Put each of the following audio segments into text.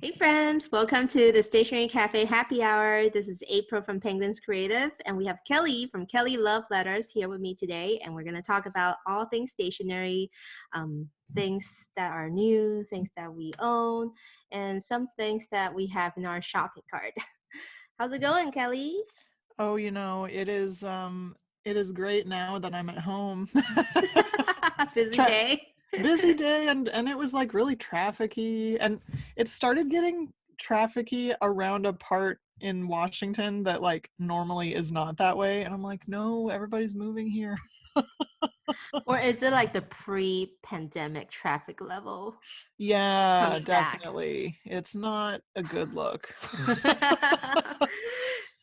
Hey friends, welcome to the Stationery Cafe Happy Hour. This is April from Penguins Creative, and we have Kelly from Kelly Love Letters here with me today, and we're going to talk about all things stationery, things that are new, things that we own, and some things that we have in our shopping cart. How's it going, Kelly? Oh, it is great now that I'm at home. Busy Tra- day. Busy day and it was like really trafficy, and it started getting trafficy around a part in Washington that like normally is not that way, and I'm like, no, everybody's moving here. Or is it like the pre-pandemic traffic level Yeah, coming back? definitely. It's not a good look.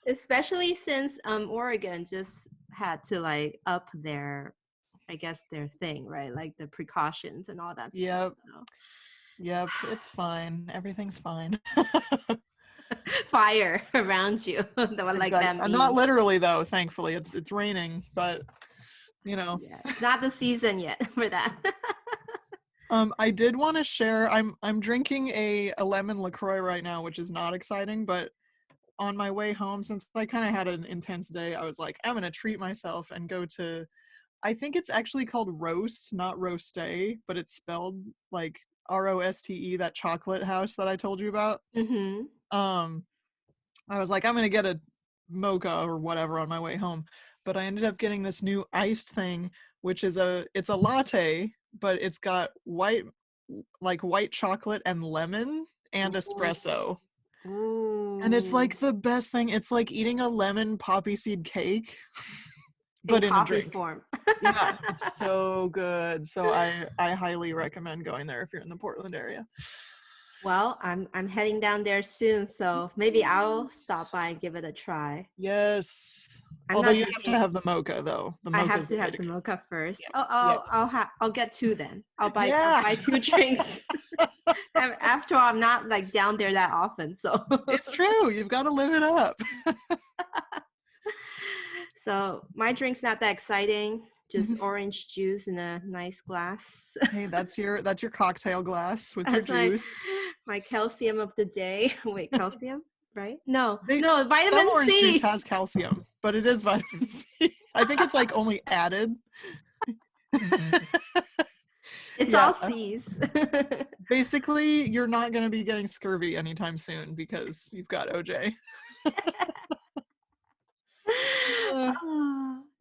Especially since Oregon just had to like up their, I guess, their thing, right? Like the precautions and all that stuff. Yep, yep, it's fine. Everything's fine. So fire around you. Like Exactly. that Not meme. literally though, thankfully. It's raining, but you know. Yeah, it's not the season yet for that. I did want to share, I'm drinking a lemon LaCroix right now, which is not exciting, but on my way home, since I kind of had an intense day, I was like, I'm gonna treat myself and go to, I think it's actually called Roast, not Roaste, but it's spelled like Roste, that chocolate house that I told you about. Mm-hmm. Um, I was like, I'm gonna get a mocha or whatever on my way home, but I ended up getting this new iced thing, which is it's a latte, but it's got white chocolate and lemon and espresso. And it's Ooh. like the best thing. It's like eating a lemon poppy seed cake, In but in a coffee drink. form. Yeah, it's so good. So I highly recommend going there if you're in the Portland area. Well, I'm heading down there soon, so maybe I'll stop by and give it a try. Yes. I'm Although not you have to drinking. have the mocha though. The I mocha have is the to way have to the go. mocha first. Yeah. Oh, Yeah. I'll get two then. I'll Yeah. buy two drinks. After all, I'm not like down there that often, so It's true. You've got to live it up. so my drink's not that exciting. Just orange juice in a nice glass. Hey, that's your cocktail glass with your That's juice. my calcium of the day. Wait, calcium, right? No, They no, Some vitamin orange juice C. has calcium, but it is vitamin C. I think it's like only added. It's Yeah. all C's. Basically, you're not going to be getting scurvy anytime soon because you've got OJ. Uh,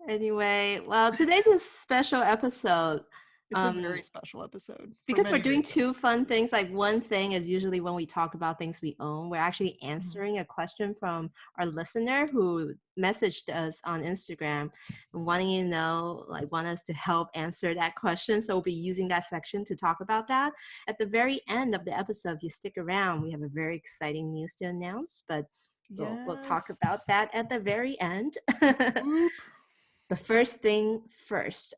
Anyway, well, today's a special episode. it's a Um, very special episode for because we're many doing two reasons. fun things. Like one thing is usually when we talk about things we own, we're actually Mhm. answering a question from our listener who messaged us on Instagram wanting to know, like want us to help answer that question. So we'll be using that section to talk about that. At the very end of the episode, if you stick around, we have a very exciting news to announce, but we'll talk about Yes. that at the very end. Whoop. The first thing first,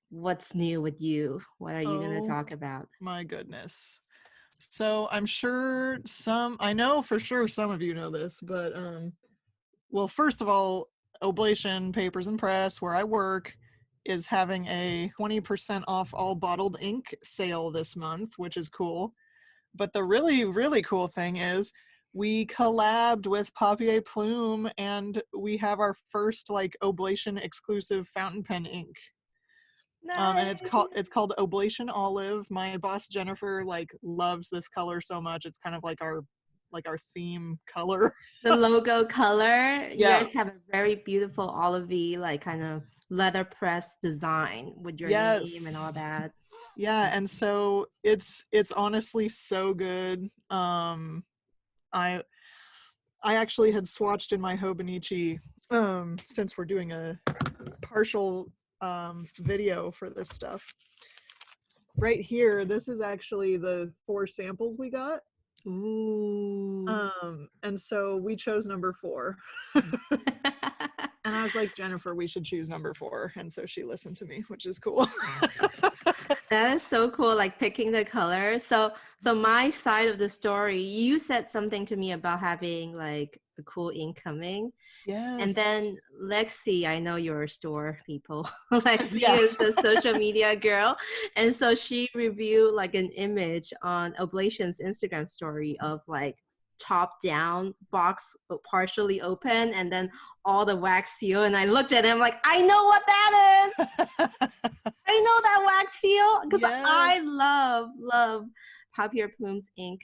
what's new with you? What are you going to Oh talk about? my goodness. So I'm sure I know for sure some of you know this, but well, first of all, Oblation Papers and Press, where I work, is having a 20% off all bottled ink sale this month, which is cool. But the really, really cool thing is we collabed with Papier Plume, and we have our first like Oblation exclusive fountain pen ink. And Nice. it's called Oblation Olive. My boss Jennifer like loves this color so much. It's kind of like our theme color. The logo color, you Yeah. guys have a very beautiful olivey, like kind of leather press design with your name and all Yes. that. Yeah, and so it's honestly so good. I I actually had swatched in my Hobonichi, since we're doing a partial video for this stuff. Right here, this is actually the 4 samples we got. Ooh. And so we chose number 4. And I was like, Jennifer, we should choose number 4. And so she listened to me, which is cool. That is so cool, like picking the color. So my side of the story, you said something to me about having like a cool ink coming. And Yes. then Lexi, I know your store people. Lexi Yeah. is the social media girl. And so she reviewed like an image on Oblation's Instagram story of like top down box partially open and then all the wax seal. And I looked at him like, I know what that is. I know that wax seal because Yes. I love Papier Plume's ink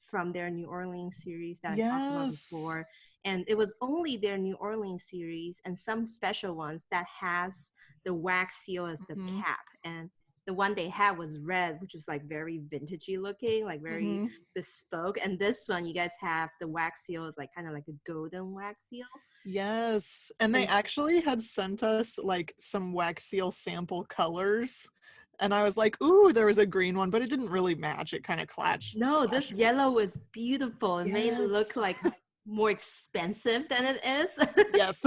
from their New Orleans series that I talked about Yes. before. And it was only their New Orleans series and some special ones that has the wax seal as the Mm-hmm. cap. And the one they had was red, which is like very vintagey looking, like very Mm-hmm. bespoke. And this one, you guys have the wax seal is like kind of like a golden wax seal. Yes. And So they actually had sent us like some wax seal sample colors. And I was like, ooh, there was a green one, but it didn't really match. It kind of clashed. no, this With. yellow is beautiful. It made it Yes. look like more expensive than it is. Yes.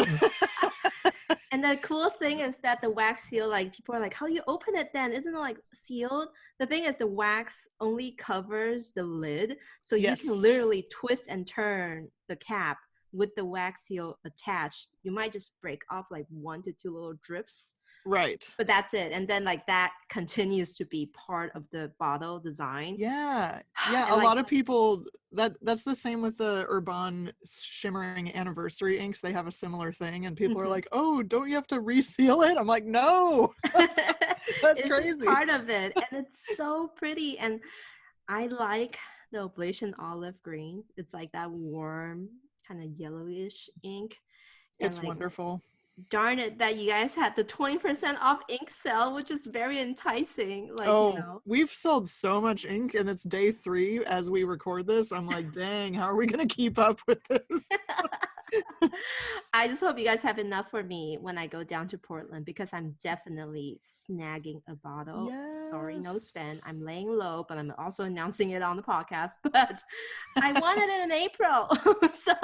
And the cool thing is that the wax seal, like people are like, how do you open it then? Isn't it like sealed? The thing is the wax only covers the lid. So you can Yes. literally twist and turn the cap with the wax seal attached. You might just break off like 1 to 2 little drips, Right. but that's it. And then like that continues to be part of the bottle design. Yeah. Yeah. And A like lot of people that's the same with the Urban shimmering anniversary inks. They have a similar thing, and people are mhm. like, oh, don't you have to reseal it? I'm like, no. That's It's just crazy. part of it. And it's so pretty. And I like the Oblation olive green. It's like that warm, kind of yellowish ink. And It's like, wonderful. darn it that you guys had the 20% off ink sale, which is very enticing. Like, you Oh, know. we've sold so much ink, and it's day 3 as we record this. I'm like, dang, how are we gonna keep up with this? I just hope you guys have enough for me when I go down to Portland because I'm definitely snagging a bottle. Sorry, no Yes. spend. I'm laying low, but I'm also announcing it on the podcast. But I wanted it in April. So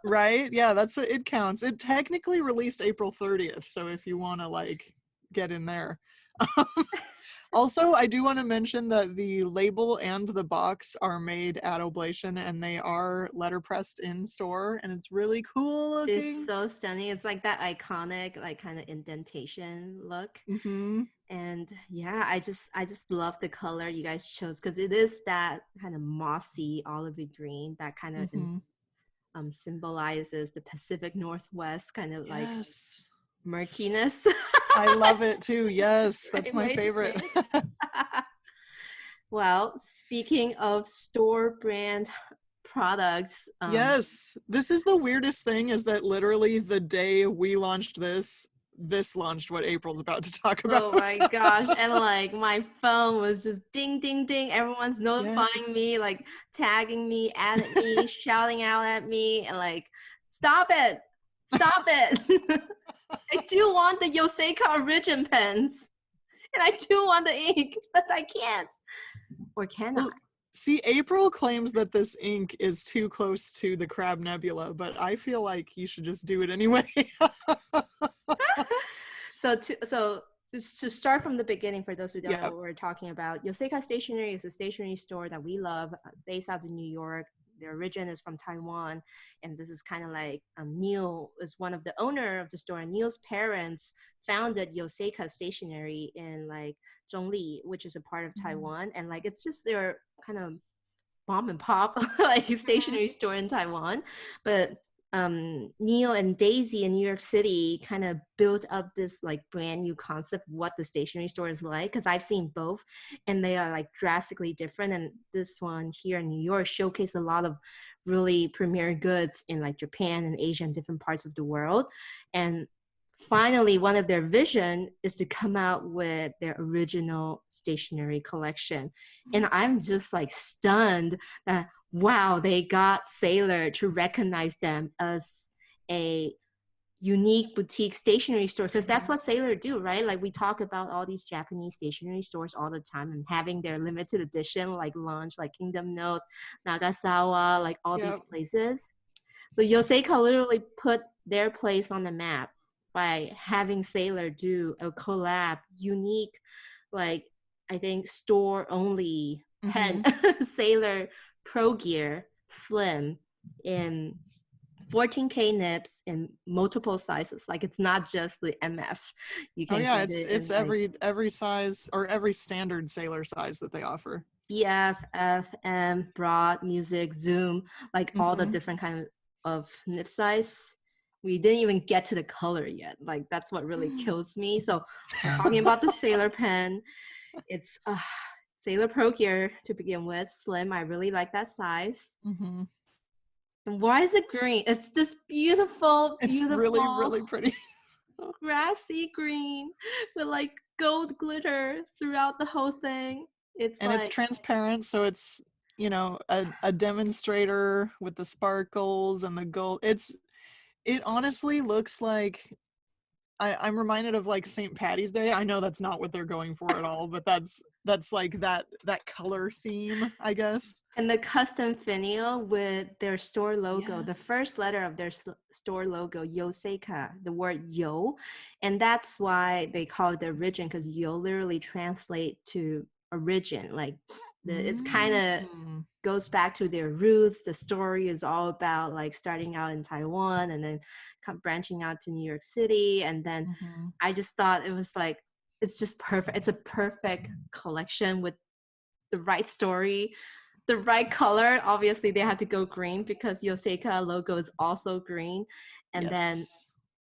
Right? Yeah, it counts. It technically released April 30th, so if you want to like get in there. Also, I do want to mention that the label and the box are made at Oblation, and they are letterpressed in store, and it's really cool it's looking. so stunning. It's like that iconic, like kind of indentation look. Mm-hmm. And yeah, I just love the color you guys chose because it is that kind of mossy olivey green that kind of Mm-hmm. symbolizes the Pacific Northwest kind of like Yes. murkiness. I love it too. Yes, Right that's my way to favorite. say it. Well, speaking of store brand products, Yes, this is the weirdest thing is that literally the day we launched this launched what April's about to talk about. oh my gosh. And like my phone was just ding, ding, ding. Everyone's notifying Yes. me, like tagging me, adding me, shouting out at me, and like, stop it. Stop it. I do want the Yoseka Origin pens. And I do want the ink, but I can't. Or can I? Well, see, April claims that this ink is too close to the Crab Nebula, but I feel like you should just do it anyway. So just to start from the beginning, for those who don't know Yeah. what we're talking about, Yoseka Stationery is a stationery store that we love, based out of New York. Their origin is from Taiwan, and this is kind of like Neil is one of the owner of the store, and Neil's parents founded Yoseka Stationery in like Zhongli, which is a part of Taiwan, and like it's just their kind of mom and pop like stationery store in Taiwan. But Neil and Daisy in New York City kind of built up this like brand new concept of what the stationery store is like, because I've seen both and they are like drastically different. And this one here in New York showcased a lot of really premier goods in like Japan and Asia and different parts of the world. And finally, one of their vision is to come out with their original stationery collection. And I'm just like stunned that wow, they got Sailor to recognize them as a unique boutique stationery store, because that's what Sailor do, right? Like we talk about all these Japanese stationery stores all the time and having their limited edition like launch, like Kingdom Note, Nagasawa, like all these Yep. places. So Yoseka literally put their place on the map by having Sailor do a collab, unique, like I think store only pen Mm-hmm. Sailor Pro Gear Slim in 14K nibs in multiple sizes. Like it's not just the MF. You Oh can yeah, get it's it it's in like every size or every standard sailor size that they offer. EF, F, M, broad, music, zoom, like all the Mm-hmm. different kind of nib size. We didn't even get to the color yet. Like that's what really kills me. So talking about the Sailor pen, it's Sailor Pro Gear to begin with, slim. I really like that size. Mm-hmm. And why is it green? It's this beautiful, It's really, beautiful really pretty. grassy green with like gold glitter throughout the whole thing. It's And it's like, transparent, so it's, a demonstrator with the sparkles and the gold. It honestly looks like I'm reminded of like St. Patty's Day. I know that's not what they're going for at all, but that's like that color theme, I guess. and the custom finial with their store logo, the Yes. first letter of their store logo, Yoseka, the word yo. And that's why they call it the origin, because yo literally translate to origin. Like it kind of Mm. goes back to their roots. The story is all about like starting out in Taiwan and then branching out to New York City. And then Mm-hmm. I just thought it was like, it's just perfect. It's a perfect collection with the right story, the right color. Obviously, they had to go green because Yoseka logo is also green. And then Yes.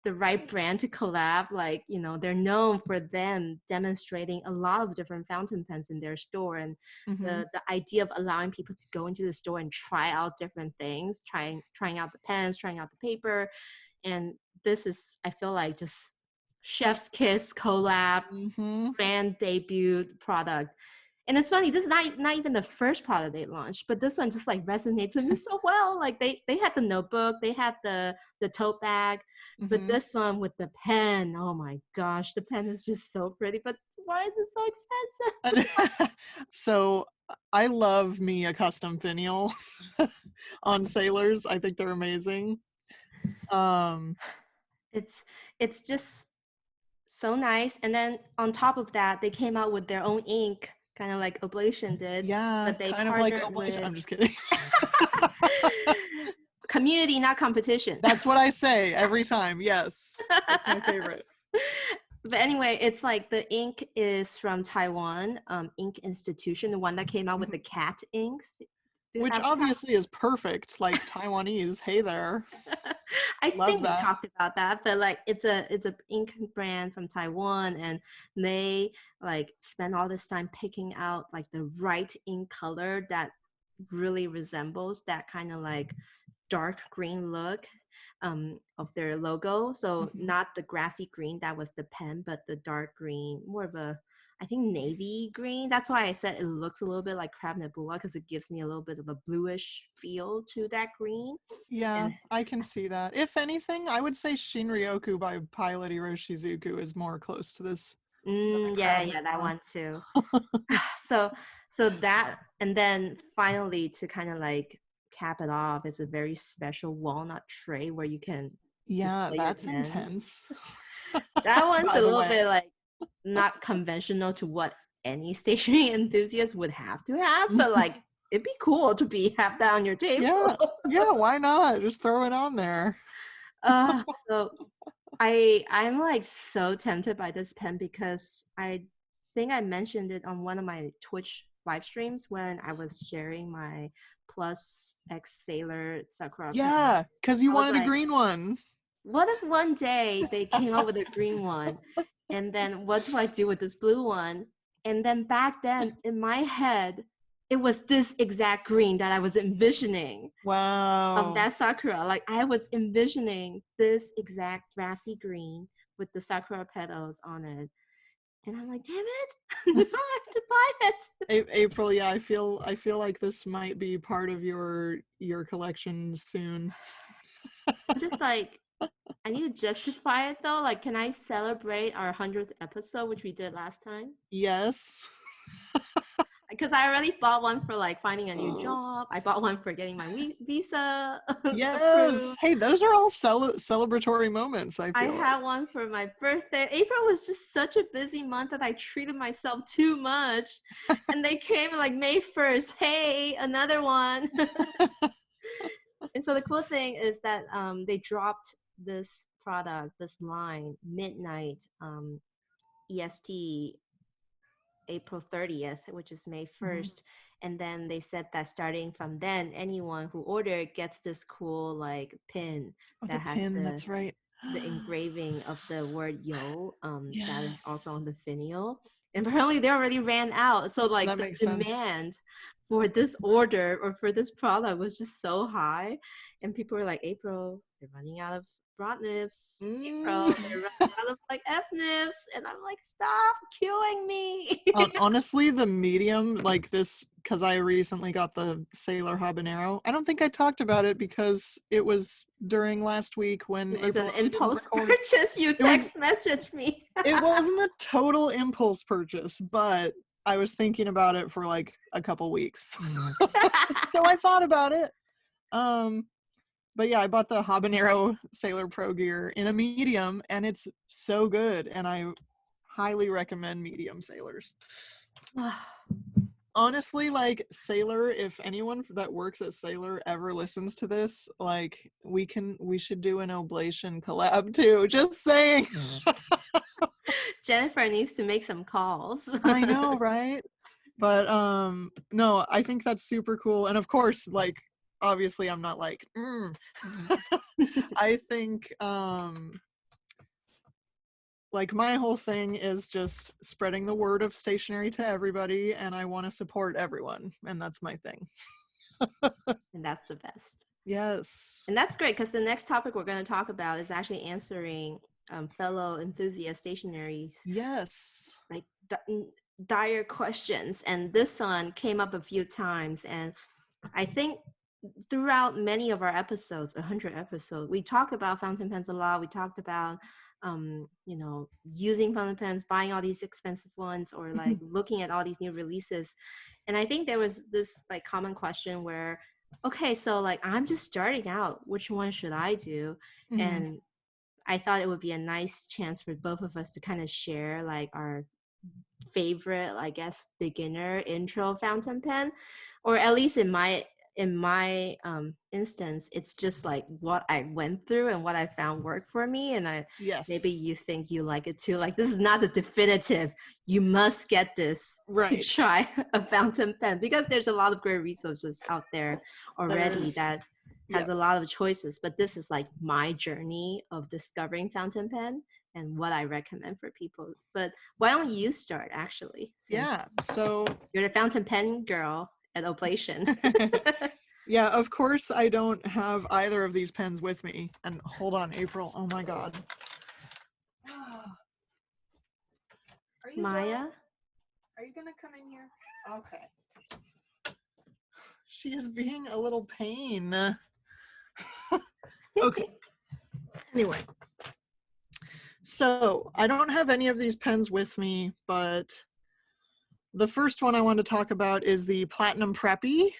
the right brand to collab, like, they're known for them demonstrating a lot of different fountain pens in their store. And Mm-hmm. the idea of allowing people to go into the store and try out different things, trying out the pens, trying out the paper. And this is, I feel like, just chef's kiss collab Mm-hmm. fan debut product. And it's funny, this is not even the first product they launched, but this one just like resonates with me so well. Like they had the notebook, they had the tote bag, but Mm-hmm. this one with the pen, oh my gosh, the pen is just so pretty. But why is it so expensive? So I love me a custom finial on sailors. I think they're amazing. Um, It's just so nice. And then on top of that, they came out with their own ink, kind of like Oblation did, yeah, but they kind of like partnered Oblation. with I'm just kidding. community, not competition. That's what I say every time. Yes, that's my favorite. But anyway, it's like the ink is from Taiwan, Ink Institution, the one that came out with Mhm. the cat inks. Do you Which have a copy? obviously is perfect, like Taiwanese. Hey there, I love think we that. talked about that, but like it's a ink brand from Taiwan, and they like spend all this time picking out like the right ink color that really resembles that kind of like dark green look of their logo. So Mhm. not the grassy green that was the pen, but the dark green, more of a, I think, navy green. That's why I said it looks a little bit like Crab Nebula, because it gives me a little bit of a bluish feel to that green. Yeah, And I can see that. If anything, I would say Shinryoku by Pilot Iroshizuku is more close to this than the yeah, Crab yeah, that Nebula. one too. So that, and then finally to kind of like cap it off is a very special walnut tray where you can Yeah, display your that's pens. intense. That one's By a the little way. bit like not conventional to what any stationery enthusiast would have to have, but like it'd be cool to be have that on your table. Yeah, yeah, why not? Just throw it on there. So I'm like so tempted by this pen because I think I mentioned it on one of my Twitch live streams when I was sharing my Plus X Sailor Sakura pen. Yeah, because you I was wanted a like, green one. what if one day they came out with a green one? And then what do I do with this blue one? And then back then in my head, it was this exact green that I was envisioning of Wow. that sakura. Like I was envisioning this exact grassy green with the sakura petals on it. And I'm like, damn it, now I have to buy it. April, yeah, I feel like this might be part of your collection soon. I'm just like, I need to justify it though. Like, can I celebrate our 100th episode, which we did last time? Yes. Because I already bought one for like finding a new job. I bought one for getting my visa Yes. approved. Hey, those are all celebratory moments, I I feel like. had one for my birthday. April was just such a busy month that I treated myself too much. And they came like May 1st. Hey, another one. And so the cool thing is that they dropped this product, this line, midnight EST April 30th, which is May 1st. And then they said that starting from then, anyone who ordered gets this cool like pin Oh, the that has pin, that's right. the engraving of the word yo that is also Yes. on the finial. And apparently they already ran out. So like That the makes sense. demand for this order or for this product was just so high. And people were like, April, they're running out of broad nibs. April, Mm. they're running out of like F nibs. And I'm like, stop killing me. Honestly, the medium, like this, because I recently got the Sailor Habanero. I don't think I talked about it because it was during last week when It was an April and I didn't impulse record. purchase. You It was text messaged me. it wasn't a total impulse purchase, but I was thinking about it for like a couple weeks. So I thought about it. But yeah, I bought the Habanero Sailor Pro gear in a medium, and it's so good, and I highly recommend medium sailors. Honestly, like Sailor, if anyone that works at Sailor ever listens to this, like we should do an Oblation collab too. Just saying. Jennifer needs to make some calls. I know, right? But no, I think that's super cool. And of course, like obviously I'm not like I think like my whole thing is just spreading the word of stationery to everybody, and I want to support everyone, and that's my thing. And that's the best. Yes. And that's great because the next topic we're going to talk about is actually answering fellow enthusiast stationaries Yes. like dire questions. And this one came up a few times. And I think throughout many of our episodes, 100 episodes, we talked about fountain pens a lot. We talked about using fountain pens, buying all these expensive ones, or like looking at all these new releases. And I think there was this like common question where, okay, so like I'm just starting out, which one should I do? And I thought it would be a nice chance for both of us to kind of share like our favorite, I guess, beginner intro fountain pen, or at least in my instance, it's just like what I went through and what I found worked for me. And maybe Yes. you think you like it too. Like this is not the definitive. You must get this to Right. try a fountain pen because there's a lot of great resources out there already that has a lot of choices. But this is like my journey of discovering fountain pen and what I recommend for people. But why don't you start actually? Yeah. So You're the fountain pen girl at Oblation. yeah, of course I don't have either of these pens with me. And hold on, April. Oh my God. Are you Maya? done? Are you gonna come in here? Okay. She is being a little pain. Okay. Anyway. So I don't have any of these pens with me, but the first one I want to talk about is the Platinum Preppy.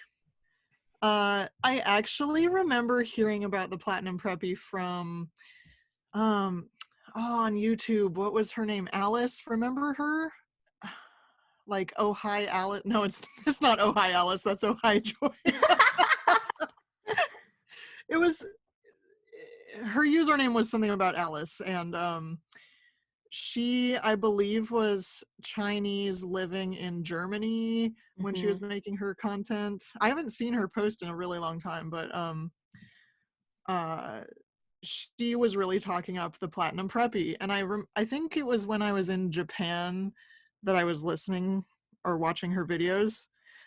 I actually remember hearing about the Platinum Preppy from on YouTube. What was her name? Alice. Remember her? Like Oh Hi Alice. No, it's not Oh Hi Alice. That's Oh Hi Joy. It was her username was something about Alice, and she, I believe, was Chinese living in Germany when she was making her content. I haven't seen her post in a really long time, but she was really talking up the Platinum Preppy. And I think it was when I was in Japan that I was listening or watching her videos.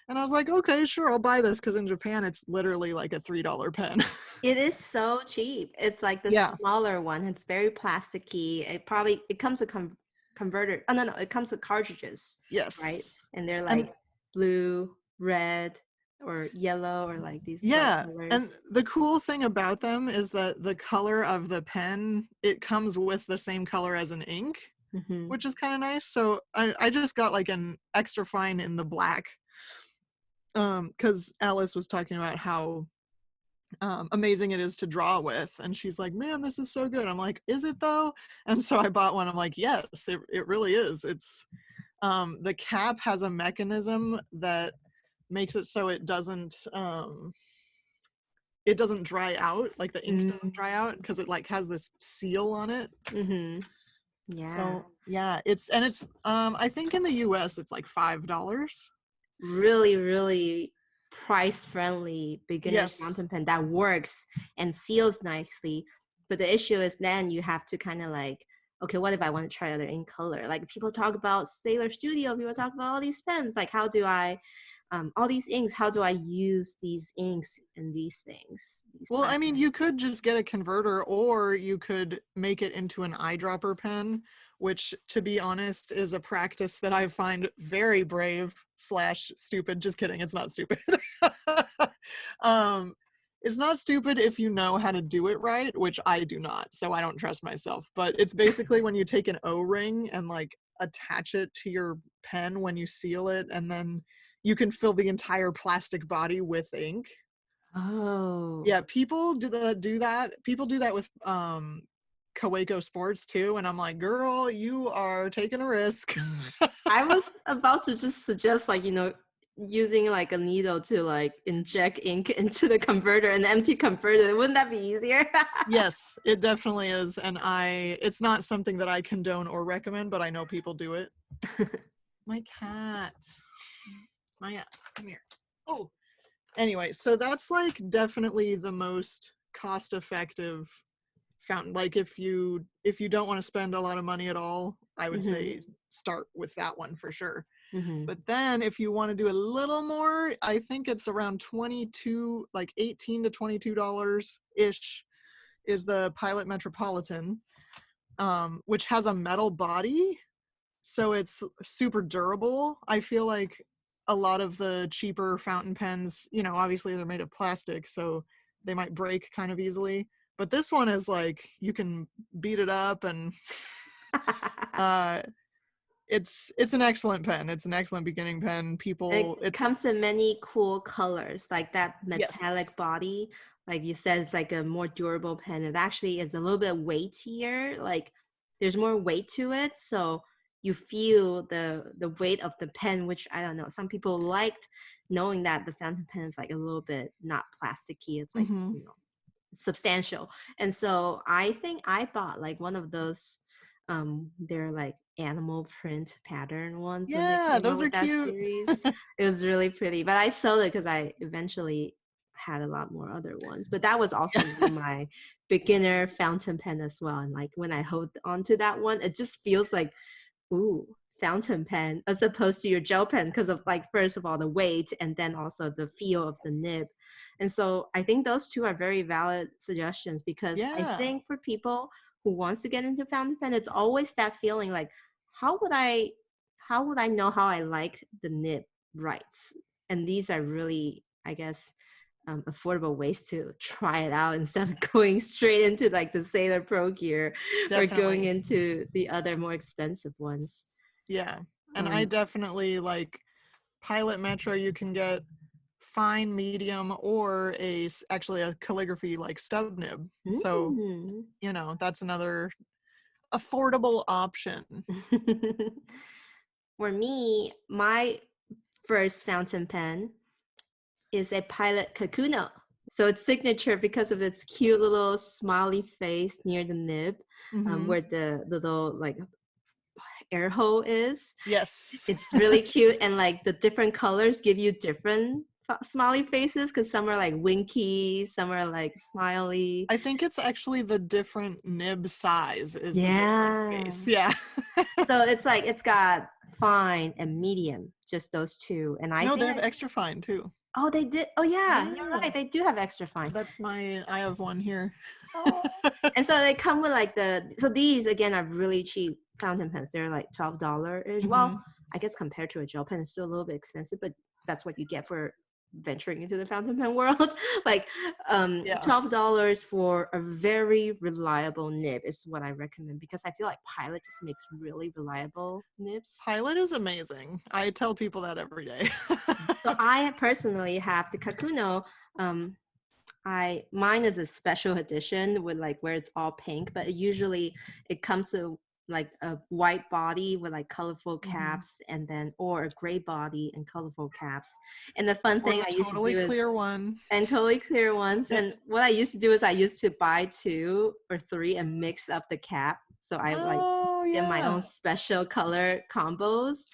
And I was like, okay, sure, I'll buy this because in Japan it's literally like a $3 pen. It is so cheap. It's like the smaller one. It's very plasticky. It comes with converter. Oh no, it comes with cartridges. Yes. Right? And they're like blue, red, or yellow, or like these bright colors. And the cool thing about them is that the color of the pen, it comes with the same color as an ink, which is kind of nice. So I just got like an extra fine in the black because Alice was talking about how amazing it is to draw with, and she's like, man, this is so good. I'm like, is it though? And so I bought one. I'm like, yes, it really is. It's the cap has a mechanism that makes it so it doesn't it doesn't dry out, like the ink doesn't dry Mm. out because it like has this seal on it. Mm-hmm. Yeah. So yeah, it's I think in the US it's like $5. Really, really price friendly beginner's Yes. fountain pen that works and seals nicely. But the issue is then you have to kind of like, okay, what if I want to try other ink color? Like people talk about Sailor Studio, people talk about all these pens. Like how do I, all these inks, how do I use these inks in these things, these Well, I mean, platforms? you could just get a converter, or you could make it into an eyedropper pen, which, to be honest, is a practice that I find very brave slash stupid. Just kidding, it's not stupid. um, it's not stupid if you know how to do it right, which I do not, so I don't trust myself. But it's basically when you take an O-ring and like attach it to your pen when you seal it, and then you can fill the entire plastic body with ink. Oh. Yeah, people do that. People do that with Kaweco Sports too, and I'm like, girl, you are taking a risk. I was about to just suggest like, using like a needle to like inject ink into the converter, an empty converter. Wouldn't that be easier? Yes, it definitely is, and it's not something that I condone or recommend, but I know people do it. My cat. Come here. Oh, anyway, so that's like definitely the most cost effective fountain. Like if you don't want to spend a lot of money at all, I would Hmm. say start with that one for sure. Hmm. But then if you want to do a little more, I think it's around 22, like 18 to $22 ish is the Pilot Metropolitan, which has a metal body, so it's super durable. I feel like a lot of the cheaper fountain pens, obviously they're made of plastic, so they might break kind of easily. But this one is like you can beat it up, and uh, it's an excellent pen. It's an excellent beginning pen. People, It comes in many cool colors, like that metallic yes, body. Like you said, it's like a more durable pen. It actually is a little bit weightier. Like there's more weight to it, so you feel the weight of the pen, which I don't know. Some people liked knowing that the fountain pen is like a little bit not plasticky. It's like, mm-hmm. substantial. And so I think I bought like one of those they're like animal print pattern ones when they Yeah, came out those are with that cute. series. It was really pretty, but I sold it because I eventually had a lot more other ones. But that was also really my beginner fountain pen as well. And like when I hold onto that one, it just feels like, ooh, fountain pen as opposed to your gel pen because of like first of all the weight and then also the feel of the nib. And so I think those two are very valid suggestions because I Yeah. think for people who wants to get into fountain pen, it's always that feeling like how would I know how I like the nib right? And these are really, I guess, affordable ways to try it out instead of going straight into like the Sailor Pro gear or going Definitely. into the other more expensive ones. Yeah. And I Um, definitely like Pilot Metro. You can get fine, medium, or actually a calligraphy like stub nib. So, mm. that's another affordable option. For me, my first fountain pen is a Pilot Kakuno. So it's signature because of its cute little smiley face near the nib, Mm-hmm. where the little like air hole is. Yes. It's really cute, and like the different colors give you different smiley faces because some are like winky, some are like smiley. I think it's actually the different nib size is the different Yeah. face. Yeah. So it's like it's got fine and medium, just those two. And I No, they think have extra fine too. oh, they did. Oh yeah, you're Yeah. right. They do have extra fine. I have one here. Oh. And so they come with like so these again are really cheap fountain pens. They're like $12 ish. Well, Mm-hmm. I guess compared to a gel pen, it's still a little bit expensive, but that's what you get for venturing into the fountain pen world. Like Yeah. $12 for a very reliable nib is what I recommend because I feel like Pilot just makes really reliable nibs. Pilot is amazing. I tell people that every day. So I personally have the Kakuno. Um, mine is a special edition with like where it's all pink, but usually it comes like a white body with like colorful Mm-hmm. caps, and then or a gray body and colorful caps. And the fun Or thing the I used to totally do is clear one. and totally clear ones. And what I used to do is I used to buy 2 or 3 and mix up the cap. So I like Oh get my yeah. own special color combos.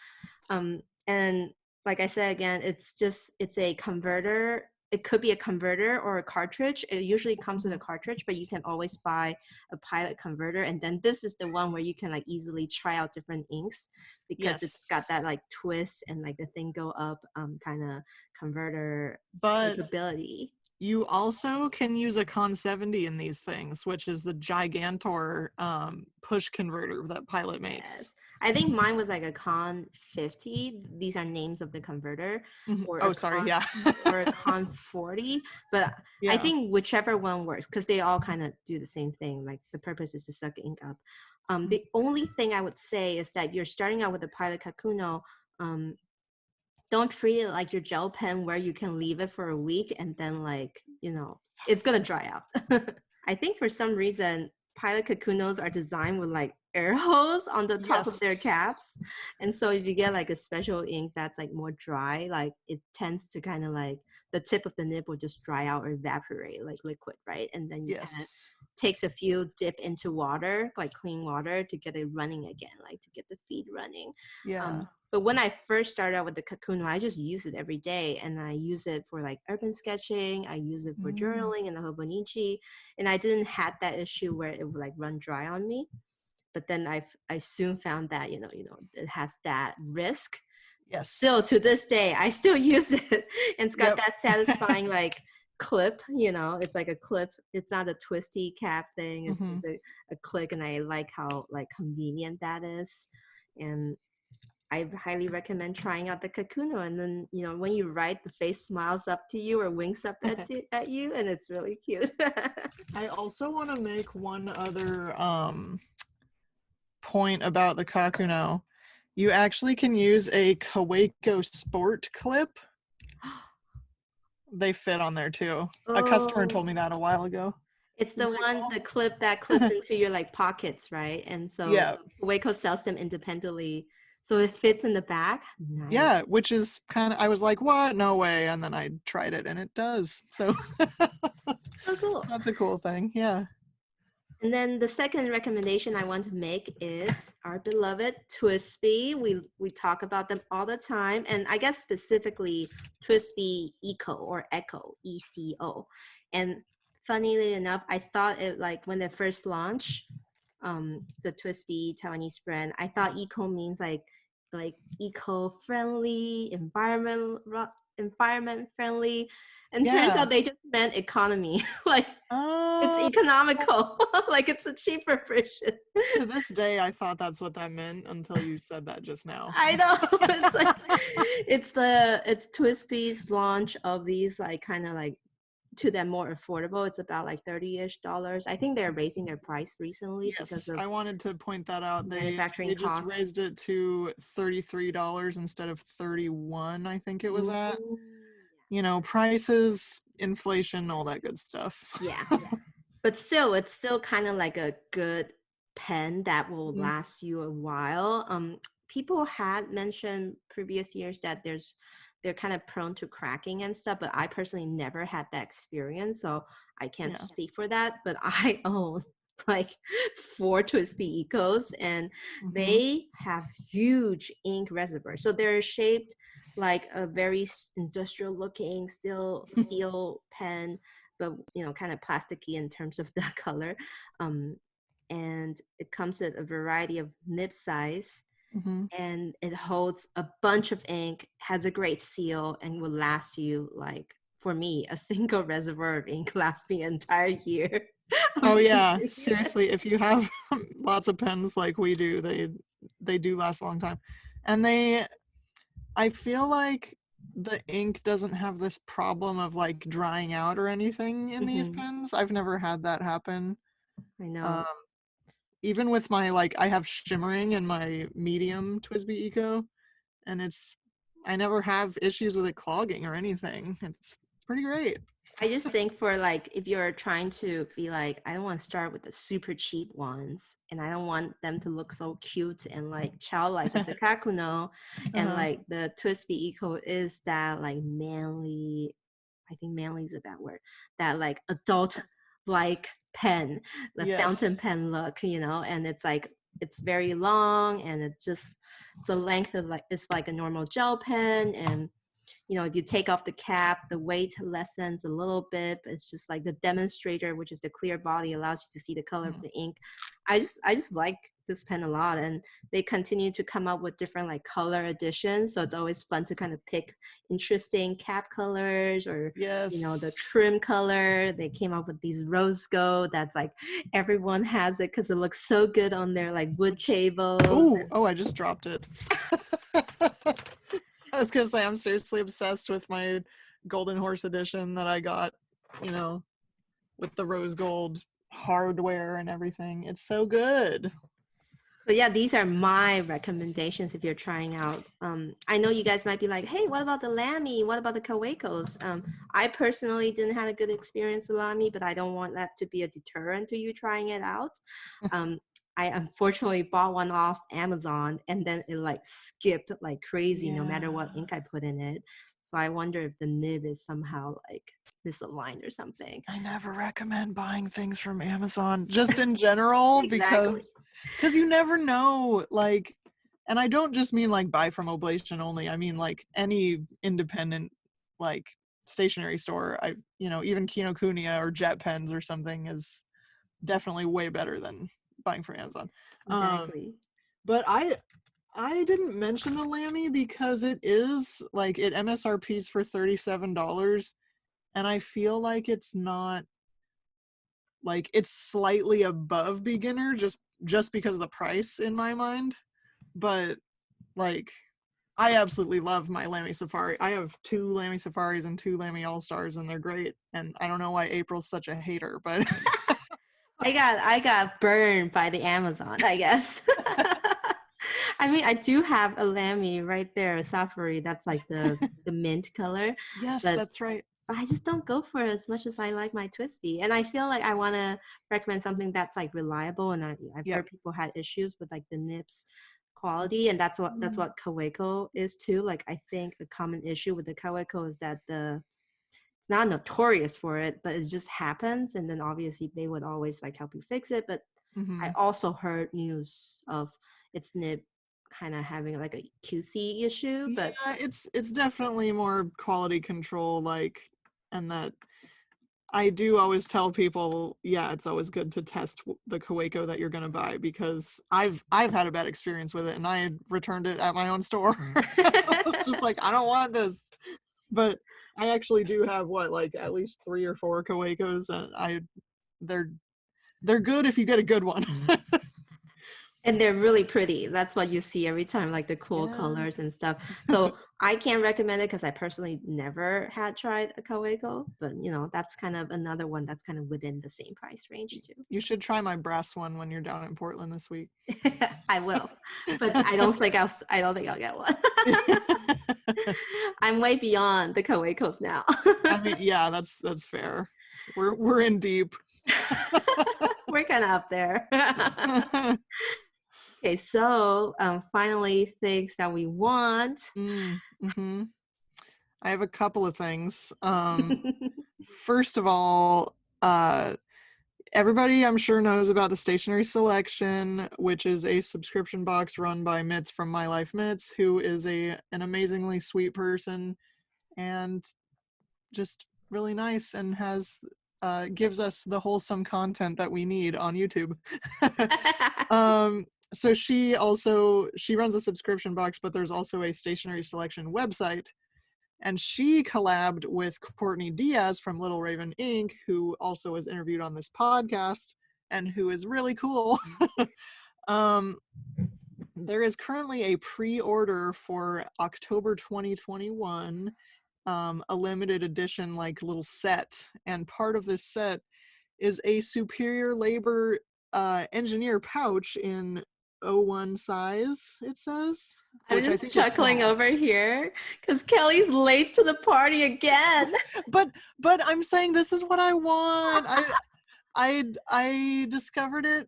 And like I said again, it's a converter. It could be a converter or a cartridge. It usually comes with a Mhm. cartridge, but you can always buy a pilot converter. And then this is the one where you can like easily try out different inks because it's got that Yes. like twist and like the thing go up kind of converter But capability. you also can use a Con 70 in these things, which is the Gigantor push converter that Pilot makes. Yes. I think mine was like a Con 50. These are names of the converter, Mhm. or a Oh, sorry. Con Yeah. or a Con 40. But I Yeah. think whichever one works because they all kind of do the same thing. Like the purpose is to suck ink up. Mhm. The only thing I would say is that if you're starting out with a Pilot Kakuno, um, don't treat it like your gel pen where you can leave it for a week and then like, it's gonna dry out. I think for some reason Pilot Kakunos are designed with like air hose on the top of their Yes. caps. And so if you get like a special ink that's like more dry, like it tends to kind of like the tip of the nib will just dry out or evaporate like liquid, right? And then you kind of Yes. takes a few dip into water, like clean water, to get it running again, like to get the feed running. Yeah. But when I first started out with the Kakuno, I just use it every day, and I use it for like urban sketching. I use it for Mm. journaling in the Hobonichi, and I didn't have that issue where it would like run dry on me. But then I soon found that it has that risk. Still Yes. to this day, I still use it, and it's got Yep. that satisfying like clip. It's like a clip. It's not a twisty cap thing. It's Hmm. just a click, and I like how like convenient that is. And I highly recommend trying out the Kakuno. And then, when you write, the face smiles up to you or winks up at you, and it's really cute. I also want to make one other point about the Kakuno. You actually can use a Kaweco Sport clip. They fit on there too. A customer Oh, told me that a while ago. it's the Very one, the clip that clips cool. into your like pockets, right? And so Yeah. Waco sells them independently. So it fits in the back. Nice. Yeah, which is kind of, I was like, what? No way. And then I tried it and it does. So So cool. that's a cool thing. Yeah. And then the second recommendation I want to make is our beloved Twisby. We talk about them all the time, and I guess specifically Twisby Eco or Echo ECO. And funnily enough, I thought it like when they first launched, the Twisby Taiwanese brand, I thought eco means like eco-friendly, environment friendly, and turns Yeah. out they just meant economy. Like it's Uh, economical, like it's a cheaper version. to this day, I thought that's what that meant until you said that just now. I know. It's like it's Twisby's launch of these like kind of like to them more affordable. It's about like $30-ish. I think they're raising their price recently because Yes, of I wanted to point that out. They manufacturing just costs. raised it to $33 instead of 31, I think it was at. Mm, You know, prices, inflation, all that good stuff. yeah. But still, it's still kind of like a good pen that will Mhm. last you a while. People had mentioned previous years that they're kind of prone to cracking and stuff, but I personally never had that experience, so I can't Yeah. speak for that. But I own like 4 Twisby Ecos, and Hmm. they have huge ink reservoirs. So they're shaped like a very industrial looking still steel pen, but kind of plasticky in terms of the color. um, and it comes with a variety of nib size, Hmm. and it holds a bunch of ink, has a great seal, and will last you like, for me, a single reservoir of ink lasts me an entire year of Oh yeah, using it. seriously, if you have lots of pens like we do, they do last a long time. And I feel like the ink doesn't have this problem of like drying out or anything in these Hmm. pens. I've never had that happen. I Um, know. even with my like I have shimmering in my medium Twisby Eco, and I never have issues with it clogging or anything. It's pretty great. I just think for like if you're trying to be like, I don't want to start with the super cheap ones, and I don't want them to look so cute and like childlike with the kakuno, and Uh-huh. like the Twisby Eco is that like manly, I think manly is a bad word, that like adult like pen, the fountain Yes. pen look, and it's like it's very long and it just the length of like it's like a normal gel pen, and if you take off the cap, the weight lessens a little bit, but it's just like the demonstrator, which is the clear body, allows you to see the color of Mhm. the ink. I just like this pen a lot, and they continue to come up with different like color additions. So it's always fun to kind of pick interesting cap colors or the Yes. trim color. They came up with these rose gold that's like everyone has it because it looks so good on their like wood tables. Oh, I just dropped it. I was gonna say I'm seriously obsessed with my Golden Horse edition that I got, you know, with the rose gold hardware and everything. It's so good. So yeah, these are my recommendations if you're trying out. I know you guys might be like, hey, what about the Lamy? What about the Kawakos? I personally didn't have a good experience with Lamy, but I don't want that to be a deterrent to you trying it out. Um, I unfortunately bought one off Amazon and then it like skipped like crazy no matter what Yeah. ink I put in it. So I wonder if the nib is somehow like misaligned or something. I never recommend buying things from Amazon just in general Exactly. because you never know, like, and I don't just mean like buy from Oblation only. I mean like any independent like stationery store. Even Kinokuniya or Jet Pens or something is definitely way better than buying from Amazon. Um, Exactly. but I didn't mention the Lamy because it is like it MSRP's for $37, and I feel like it's not like it's slightly above beginner just because of the price in my mind. But like I absolutely love my Lamy Safari. I have 2 Lamy Safaris and 2 Lamy All Stars, and they're great. And I don't know why April's such a hater, but I got burned by the Amazon, I guess. I mean, I do have a Lamy right there, a Safari. That's like the mint color, yes, but that's right. I just don't go for it as much as I like my Twisby. And I feel like I want to recommend something that's like reliable. And I've Yep. heard people had issues with like the nips quality, and that's what Kaweco is too. Like I think a common issue with the Kaweco is that the not notorious for it, but it just happens. And then obviously they would always like help you fix it. But I Mm-hmm. also heard news of its nib kind of having like a QC issue, but Yeah, it's definitely more quality control, like, and that I do always tell people, yeah, it's always good to test the Kaweco that you're gonna buy because I've had a bad experience with it and I returned it at my own store. I was just like, I don't want this. But I actually do have like at least 3 or 4 Kawecos, and they're they're good if you get a good one. and they're really pretty. That's what you see every time, like the cool colors and Yes. stuff. So I can't recommend it because I personally never had tried a Kaweco, but that's kind of another one that's kind of within the same price range too. You should try my brass one when you're down in Portland this week. I will, but I don't think I'll get one. I'm way beyond the Kawecos now. I mean, yeah, that's fair. We're in deep. We're kind of up there. Okay, so finally, things that we want. Mm-hmm. I have a couple of things. First of all, everybody I'm sure knows about the Stationery Selection, which is a subscription box run by Mitz from My Life Mitz, who is an amazingly sweet person and just really nice and has gives us the wholesome content that we need on YouTube. So she runs a subscription box, but there's also a Stationery Selection website, and she collabed with Courtney Diaz from Little Raven Inc., who also was interviewed on this podcast and who is really cool. um, there is currently a pre-order for October 2021, a limited edition like little set, and part of this set is a superior labor engineer pouch in 01 size, it says, I'm which I just think is chuckling small. over here because Kelly's late to the party again. But I'm saying this is what I want. I discovered it.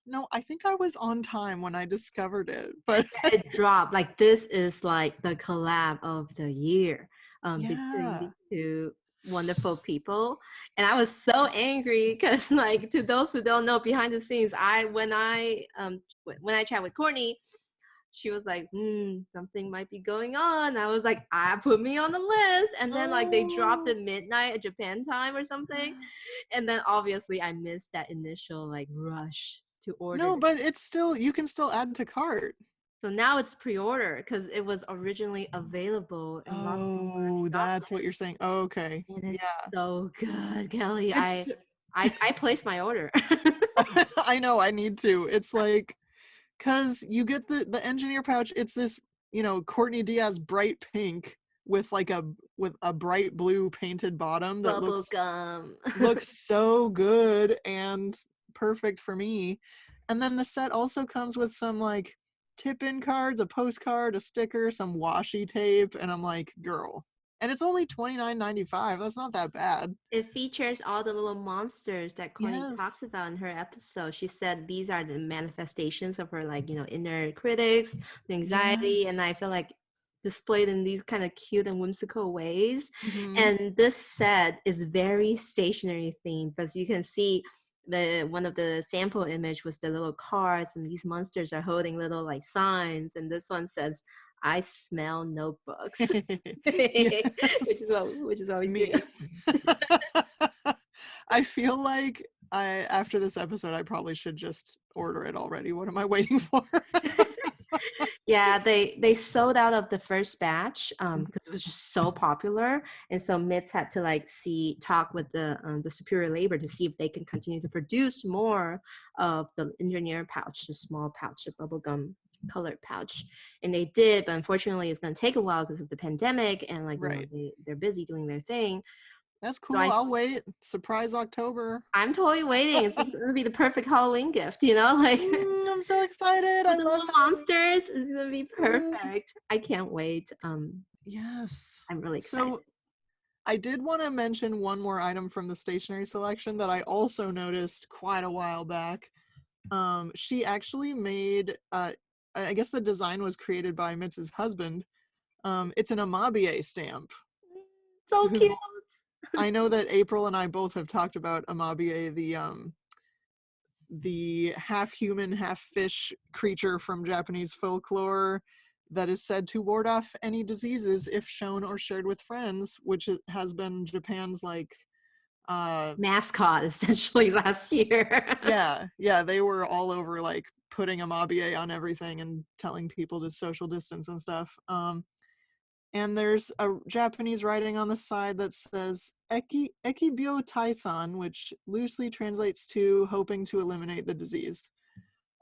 No, I think I was on time when I discovered it, but It dropped. Like this is like the collab of the year between yeah. these two wonderful people. And I was so angry because like to those who don't know behind the scenes, when I chat with Courtney, she was like, something might be going on. I was like, I put me on the list. And then like they dropped Oh. at midnight at Japan time or something. And then obviously I missed that initial like rush to order No, it. but it's still, you can still add to cart. So now it's pre-order because it was originally available and lots more Oh, shops. that's what you're saying. Okay. And Yeah. it's so good, Kelly. It's I placed my order. I know I need to. It's like, cuz you get the engineer pouch, it's this, Courtney Diaz bright pink with like a bright blue painted bottom that Bubble looks gum. so good and perfect for me. And then the set also comes with some like tip-in cards, a postcard, a sticker, some washi tape, and I'm like, girl. And it's only $29.95. That's not that bad. It features all the little monsters that Courtney talks Yes. about in her episode. She said these are the manifestations of her like, inner critics, the anxiety, and Yes. I feel like displayed in these kind of cute and whimsical ways. Mm-hmm. And this set is very stationary themed, because you can see the one of the sample image was the little cards, and these monsters are holding little like signs, and this one says, I smell notebooks. Yes. Which is what we Me. do. I feel like after this episode I probably should just order it already. What am I waiting for? Yeah, they sold out of the first batch because it was just so popular, and so MITS had to like talk with the superior labor to see if they can continue to produce more of the engineer pouch, the small pouch, the bubblegum colored pouch, and they did. But unfortunately, it's going to take a while because of the pandemic, and like Right. they're busy doing their thing. That's So cool. I'll wait. Surprise October. I'm totally waiting. It's gonna be the perfect Halloween gift, like. I'm so excited. I The love little Halloween. monsters is gonna be Mm, perfect. I can't wait. yes. I'm really excited. So I did want to mention one more item from the stationery selection that I also noticed quite a while back. She actually made, I guess the design was created by Mitz's husband. It's an Amabie stamp. So Because cute. I know that April and I both have talked about Amabie, the half human, half fish creature from Japanese folklore that is said to ward off any diseases if shown or shared with friends, which has been Japan's like Mascot essentially last year. yeah, they were all over like putting Amabie on everything and telling people to social distance and stuff. And there's a Japanese writing on the side that says Ekibyo Taisan, which loosely translates to hoping to eliminate the disease.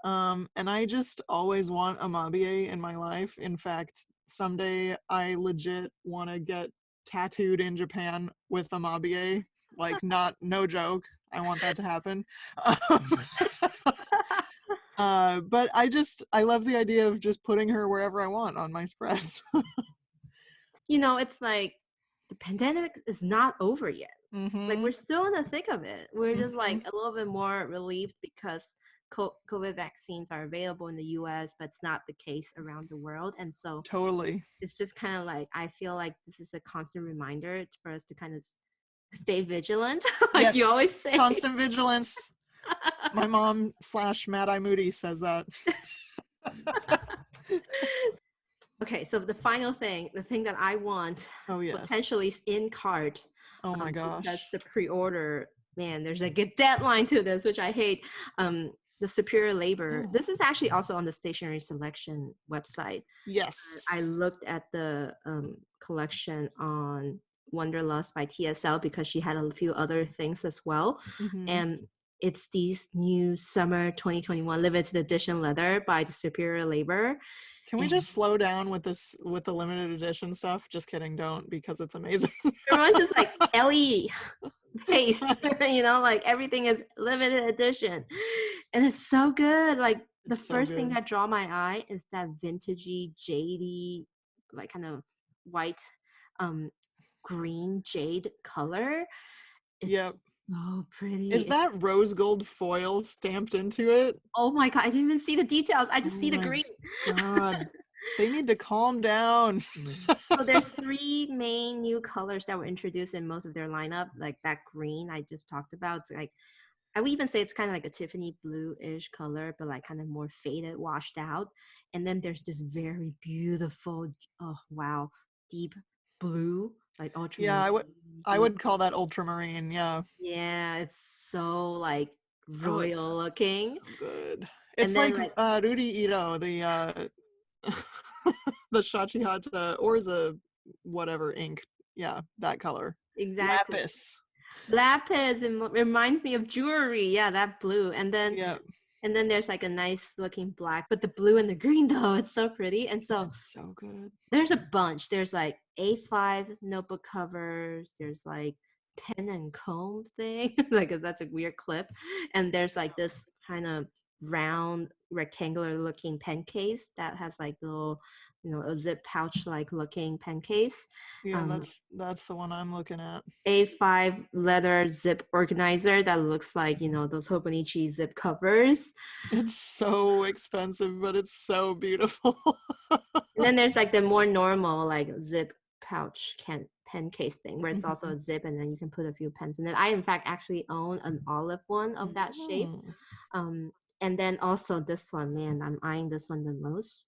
And I just always want Amabie in my life. In fact, someday I legit want to get tattooed in Japan with Amabie. Like, no joke. I want that to happen. But I love the idea of just putting her wherever I want on my spreads. It's like the pandemic is not over yet. Like Mm-hmm. we're still in the thick of it. We're just Mm-hmm. like a little bit more relieved because COVID vaccines are available in the US, but it's not the case around the world. And so Totally. it's just kind of like, I feel like this is a constant reminder for us to kind of stay vigilant, like you Yes. always say. Constant vigilance. My mom / Mad Eye Moody says that. Okay, so the final thing, the thing that I want Oh, yes. potentially in cart, Oh my because gosh. the pre-order, man, there's like a deadline to this, which I hate. The superior labor. Oh. This is actually also on the stationery selection website. Yes. I looked at the collection on Wanderlust by TSL because she had a few other things as well. Mm-hmm. And it's these new summer 2021 limited edition leather by the Superior Labor. Can we just slow down with this, with the limited edition stuff? Just kidding, don't, because it's amazing. Everyone's just like LE paste, like everything is limited edition. And it's so good. Like The It's so first thing good. that draw my eye is that vintagey, jadey, like kind of white, um, green jade color. It's Yep. so pretty. Is that rose gold foil stamped into it? Oh my god, I didn't even see the details. I just Oh see the my green. God. They need to calm down. So there's three main new colors that were introduced in most of their lineup, like that green I just talked about. It's like I would even say it's kind of like a Tiffany blue-ish color, but like kind of more faded, washed out. And then there's this very beautiful, oh wow, deep blue, like Yeah, ultramarine I blue. would call that ultramarine. Yeah. Yeah, it's so like Oh, it's royal looking. so good. And It's then like like Rudy Ito, the the Shachihata or the whatever ink. Yeah, that color. exactly. Lapis. Lapis, it reminds me of jewelry. Yeah, that blue. Yeah, And then there's like a nice looking black, but the blue and the green though, it's so pretty. And so it's so good. there's a bunch. There's like A5 notebook covers. There's like pen and comb thing. Like that's a weird clip. And there's like this kind of round rectangular looking pen case that has like little, a zip pouch like looking pen case. Yeah, Um, that's the one I'm looking at. A5 leather zip organizer that looks like, those Hobonichi zip covers. It's so expensive, but it's so beautiful. And then there's like the more normal like zip pouch pen case thing where it's also Mhm. a zip and then you can put a few pens in it. I in fact actually own an olive one of that shape. Mm. Um, and then also this one, man, I'm eyeing this one the most.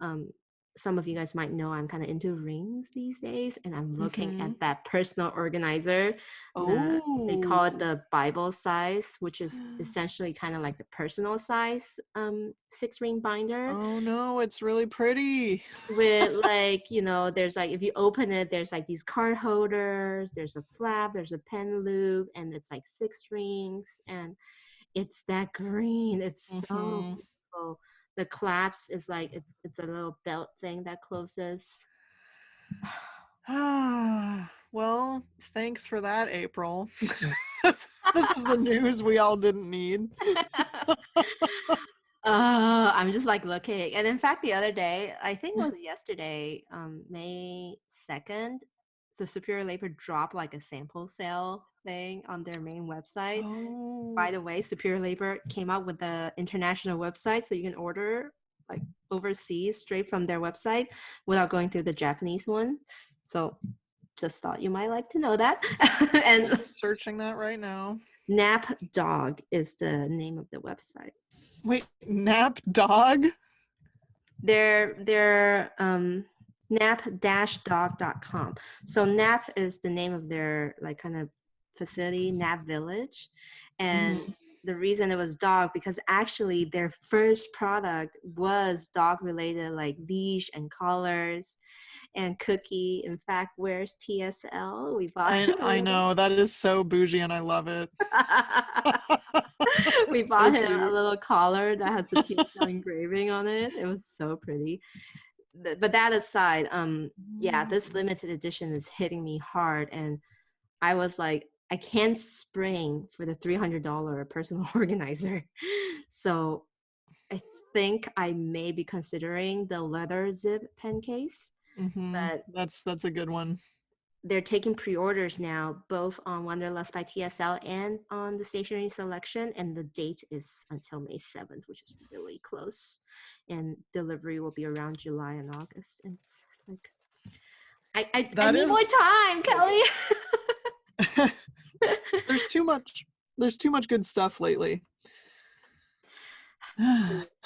Um, some of you guys might know I'm kind of into rings these days, and I'm looking Mhm. at that personal organizer. They call it Oh. the Bible size, which is essentially kind of like the personal size 6 ring binder Oh no, it's really pretty. with like there's like if you open it there's like these card holders, there's a flap, there's a pen loop, and it's like 6 rings, and it's that green, it's so Mhm. beautiful. The clasp is like it's a little belt thing that closes. Ah, well, thanks for that, April. This is the news we all didn't need. I'm just like looking. And in fact, the other day, I think it was yesterday, May 2nd, the Superior Labor dropped like a sample sale thing on their main website. Oh, By the way, Superior Labor came out with the international website, so you can order like overseas straight from their website without going through the Japanese one. So just thought you might like to know that. And just searching that right now. Nap Dog is the name of the website. Wait, nap dog? They're nap-dog.com. So nap is the name of their like kind of facility, Nap Village. And Mhm. the reason it was dog because actually their first product was dog related, like leash and collars and cookie. In fact, where's TSL? We bought I know that is so bougie and I love it. we It's so bought him a cute. little collar that has the TSL engraving on it. It was so pretty. But that aside, yeah, this Mm. limited edition is hitting me hard, and I was like, I can't spring for the $300 personal organizer. So I think I may be considering the leather zip pen case, Mhm. but That's a good one. they're taking pre-orders now, both on Wanderlust by TSL and on the Stationery Selection, and the date is until May 7th, which is really close. And delivery will be around July and August. And it's like, I That need more is time, so Kelly. good. There's too much good stuff lately.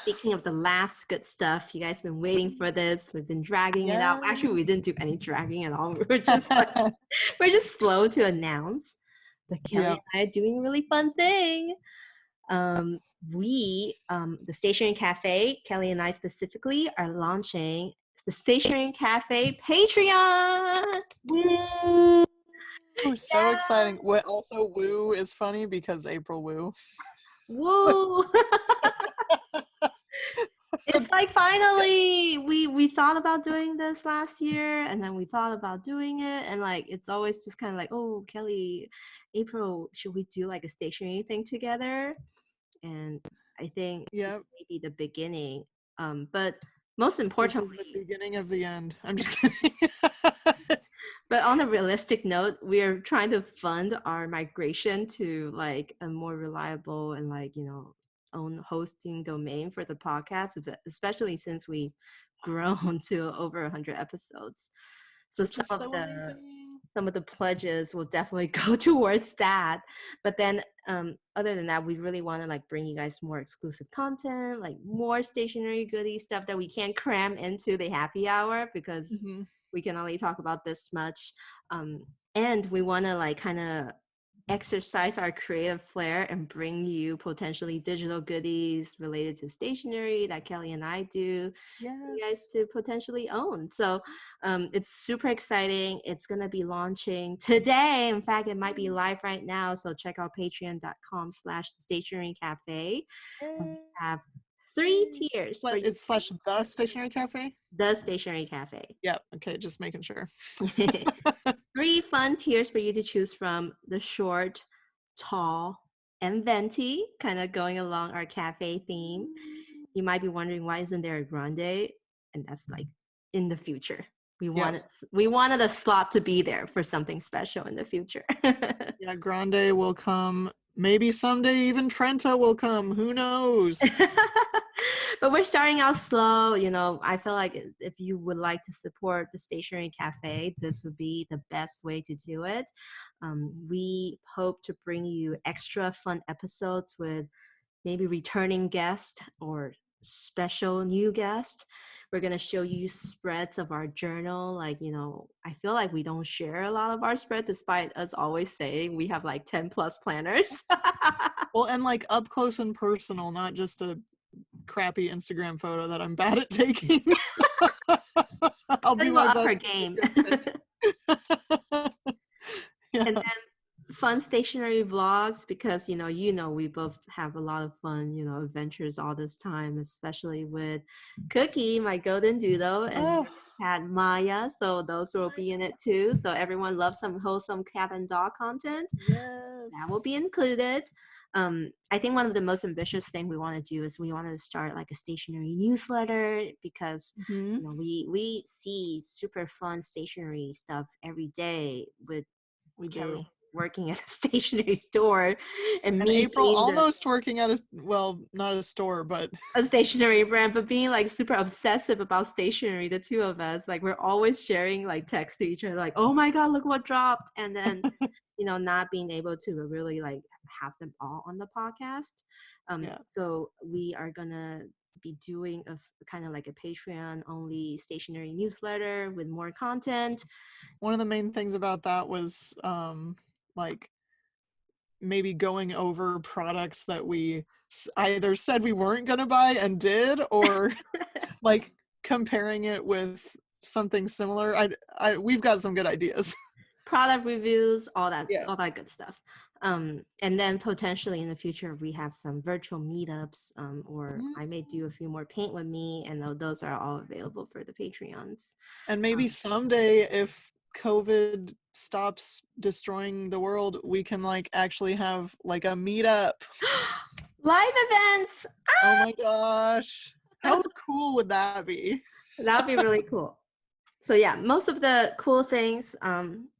Speaking of the last good stuff, you guys been waiting for this. We've been dragging it out. Yeah. Actually, we didn't do any dragging at all. We're just slow to announce. But Kelly Yeah. and I are doing a really fun thing. Um, the Stationery Cafe, Kelly and I specifically, are launching the Stationery Cafe Patreon. Woo! So Yeah. exciting. What also woo is funny because April woo. Woo! It's like finally we thought about doing this last year, and then we thought about doing it, and like it's always just kind of like, oh, Kelly, April, should we do like a stationery thing together? And I think this Yep. may be the beginning. But most This is the importantly, beginning of the end. I'm just kidding. but on a realistic note, we are trying to fund our migration to like a more reliable and like, own hosting domain for the podcast, especially since we've grown to over 100 episodes. So Which is so amazing. some of the pledges will definitely go towards that. But then other than that, we really want to like bring you guys more exclusive content, like more stationery goodie stuff that we can't cram into the happy hour because Hmm. we can only talk about this much. And we want to like kind of exercise our creative flair and bring you potentially digital goodies related to stationery that Kelly and I do for you guys Yes. to potentially own. So it's super exciting. It's going to be launching today. In fact, it might be live right now. So check out patreon.com/stationery cafe. And we have 3 tiers for you It's slash the Stationery Cafe. the Stationery Cafe. Yep. Okay, just making sure. 3 fun tiers for you to choose from: the short, tall, and venti, kind of going along our cafe theme. You might be wondering, why isn't there a grande? And that's like in the future. We Yep. wanted we wanted a slot to be there for something special in the future. Yeah, Grande will come. Maybe someday even Trenta will come. Who knows? But we're starting out slow. I feel like if you would like to support the Stationery Cafe, this would be the best way to do it. We hope to bring you extra fun episodes with maybe returning guest or special new guest. We're going to show you spreads of our journal. Like, I feel like we don't share a lot of our spread despite us always saying we have like 10 plus planners. Well, and like up close and personal, not just a crappy Instagram photo that I'm bad at taking. I'll be Then we'll my up best. our game. Yeah. And then fun stationery vlogs, because we both have a lot of fun adventures all this time, especially with Cookie, my golden doodle, and Oh, cat Maya. So those will be in it too. So everyone loves some wholesome cat and dog content, that will yes. be included. I think one of the most ambitious thing we want to do is we want to start like a stationery newsletter, because Hmm. we see super fun stationery stuff every day with We Kelly do. working at a stationery store and And me April being almost working at well, not a store, but a stationery brand, but being like super obsessive about stationery. The two of us, like, we're always sharing like text to each other, like, oh my God, look what dropped. And then, not being able to really like have them all on the podcast. yeah. So we are gonna be doing a kind of like a Patreon only stationery newsletter with more content. One of the main things about that was like maybe going over products that we either said we weren't going to buy and did, or like comparing it with something similar. We've got some good ideas. Product reviews, all that Yeah. good stuff. And then potentially in the future we have some virtual meetups, or I may do a few more paint with me, and those are all available for the Patreons. And maybe someday, if COVID stops destroying the world, we can like actually have like a meetup. Live events. Oh my gosh. How cool would that be? That would be really cool. So yeah, most of the cool things,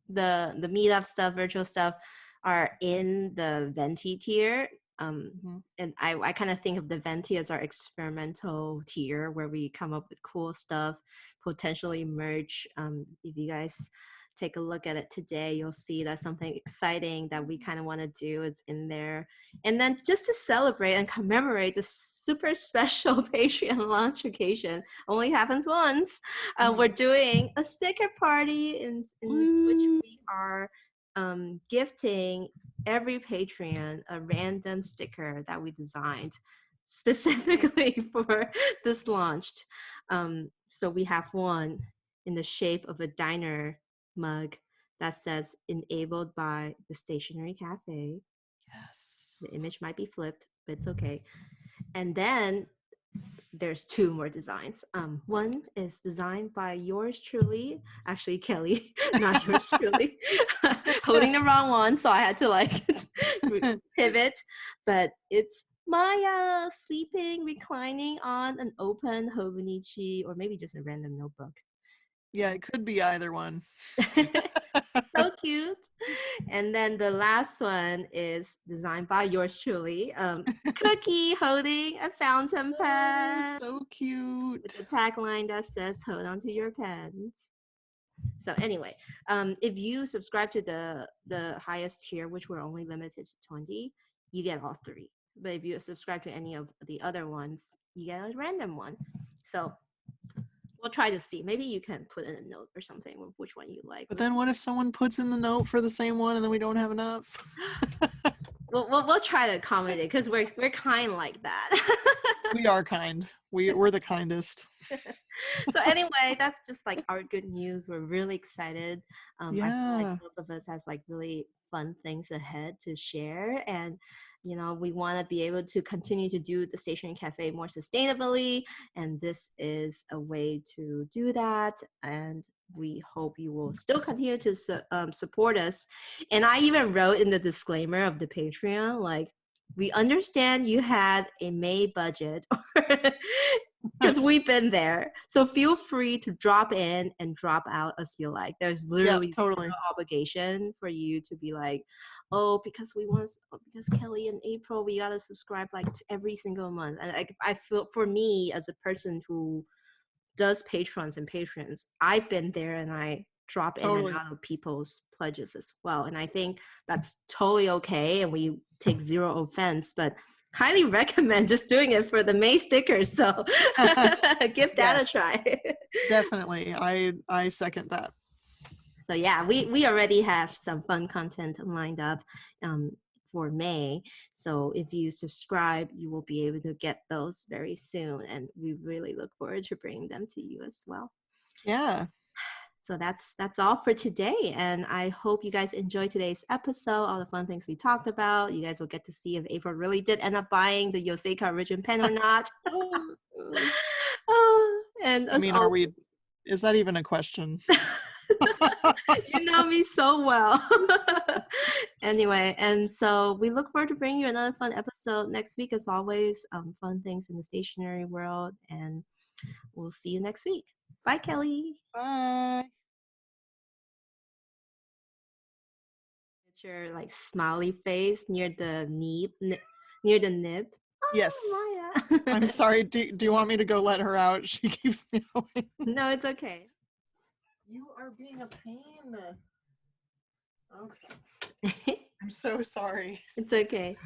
the meetup stuff, virtual stuff, are in the Venti tier. And I kind of think of the Venti as our experimental tier, where we come up with cool stuff, potentially merch. If you guys take a look at it today, you'll see that something exciting that we kind of want to do is in there. And then just to celebrate and commemorate this super special Patreon launch occasion, only happens once, we're doing a sticker party in which we are gifting every Patreon a random sticker that we designed specifically for this launch. So we have one in the shape of a diner mug that says "Enabled by the Stationery Cafe." Yes. The image might be flipped, but it's okay. And then there's 2 more designs. One is designed by yours truly, actually Kelly, not yours truly, holding the wrong one, so I had to like pivot. But it's Maya sleeping, reclining on an open Hobonichi, or maybe just a random notebook. Yeah, it could be either one. So cute. And then the last one is designed by yours truly. Cookie holding a fountain Oh, pen so with cute. a tagline that says "Hold on to your pens." So anyway, if you subscribe to the highest tier, which we're only limited to 20, you get all three. But if you subscribe to any of the other ones, you get a random one. So we'll try to see. Maybe you can put in a note or something with which one you like. But then what if someone puts in the note for the same one and then we don't have enough? We'll try to accommodate because we're kind like that. We are kind. We're the kindest. So anyway, that's just like our good news. We're really excited. I feel like Yeah. both of us has like really fun things ahead to share, and we want to be able to continue to do the Stationery Cafe more sustainably, and this is a way to do that. And we hope you will still continue to support us. And I even wrote in the disclaimer of the Patreon, like, we understand you had a May budget because we've been there. So feel free to drop in and drop out as you like. There's Yeah, literally totally. no obligation for you to be like, oh, because because Kelly and April, we gotta subscribe like to every single month. And I feel, for me as a person who does patrons and patrons, I've been there and I drop in and Totally. out of people's pledges as well. And I think that's totally okay. And we take zero offense, but highly recommend just doing it for the May stickers. So give that a Yes, try. definitely. I second that. So yeah, we already have some fun content lined up for May. So if you subscribe, you will be able to get those very soon. And we really look forward to bringing them to you as well. Yeah. So that's all for today. And I hope you guys enjoyed today's episode, all the fun things we talked about. You guys will get to see if April really did end up buying the Yoseka Origin pen or not. And I as mean, always, is that even a question? you know me so well. Anyway, and so we look forward to bringing you another fun episode next week, as always. Fun things in the stationery world, and we'll see you next week. Bye, Kelly. Bye. Get your like smiley face near the near the nib. Yes. Oh, I'm Maya. sorry. Do you want me to go let her out? She keeps me going. No, it's okay. You are being a pain. Okay. I'm so sorry. It's okay.